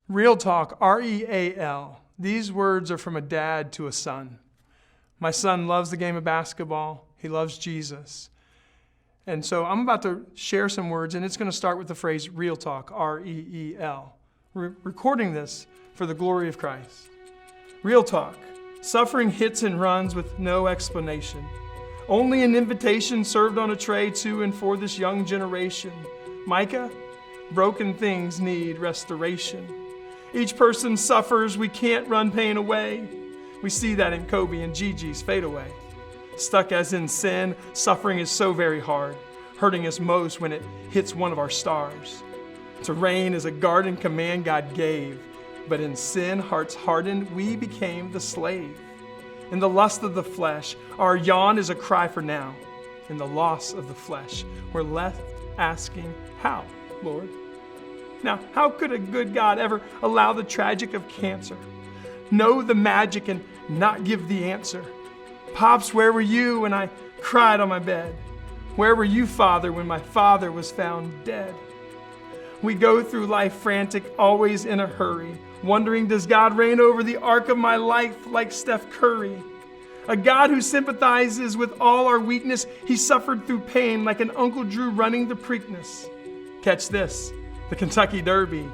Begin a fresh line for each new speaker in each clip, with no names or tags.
Real talk, R-E-A-L. These words are from a dad to a son. My son loves the game of basketball. He loves Jesus. And so I'm about to share some words, and it's going to start with the phrase real talk, R-E-E-L. We're recording this for the glory of Christ. Real talk. Suffering hits and runs with no explanation. Only an invitation served on a tray to and for this young generation. Micah, broken things need restoration. Each person suffers, we can't run pain away. We see that in Kobe and Gigi's fade away. Stuck as in sin, suffering is so very hard, hurting us most when it hits one of our stars. To reign is a garden command God gave, but in sin, hearts hardened, we became the slave. In the lust of the flesh, our yawn is a cry for now. In the loss of the flesh, we're left asking, how, Lord? Now, how could a good God ever allow the tragic of cancer? Know the magic and not give the answer? Pops, where were you when I cried on my bed? Where were you, Father, when my father was found dead? We go through life frantic, always in a hurry, wondering, does God reign over the arc of my life like Steph Curry? A God who sympathizes with all our weakness, he suffered through pain like an Uncle Drew running the Preakness. Catch this, the Kentucky Derby.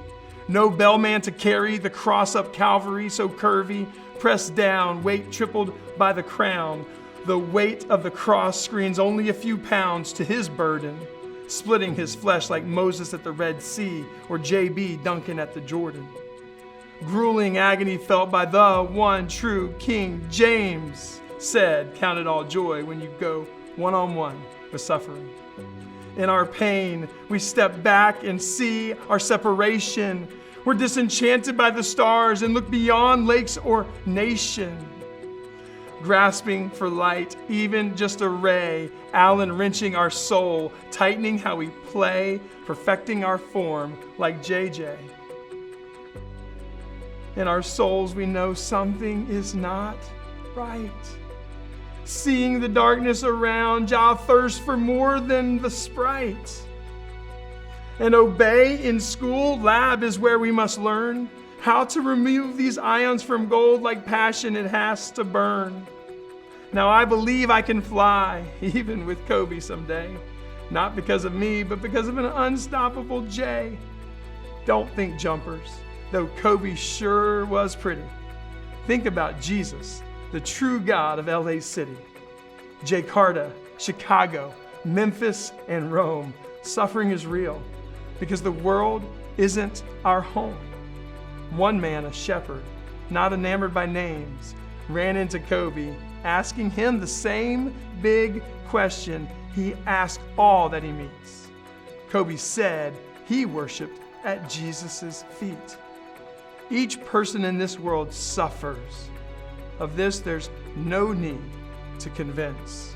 No bellman to carry the cross up Calvary, so curvy, pressed down, weight tripled by the crown. The weight of the cross screens only a few pounds to his burden, splitting his flesh like Moses at the Red Sea or J.B. Duncan at the Jordan. Grueling agony felt by the one true King James said, count it all joy when you go one-on-one with suffering. In our pain, we step back and see our separation. We're disenchanted by the stars and look beyond lakes or nation. Grasping for light, even just a ray, Allen wrenching our soul, tightening how we play, perfecting our form like JJ. In our souls, we know something is not right. Seeing the darkness around, Jah thirsts for more than the Sprite. And obey in school, lab is where we must learn how to remove these ions from gold like passion it has to burn. Now I believe I can fly, even with Kobe someday. Not because of me, but because of an unstoppable J. Don't think jumpers, though Kobe sure was pretty. Think about Jesus, the true God of LA City. Jakarta, Chicago, Memphis, and Rome. Suffering is real because the world isn't our home. One man, a shepherd, not enamored by names, ran into Kobe, asking him the same big question he asked all that he meets. Kobe said he worshiped at Jesus' feet. Each person in this world suffers. Of this, there's no need to convince.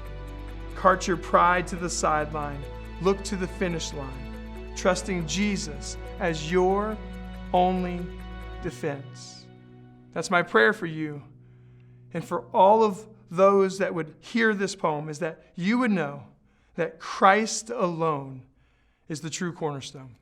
Cart your pride to the sideline. Look to the finish line, trusting Jesus as your only defense. That's my prayer for you and for all of those that would hear this poem, is that you would know that Christ alone is the true cornerstone.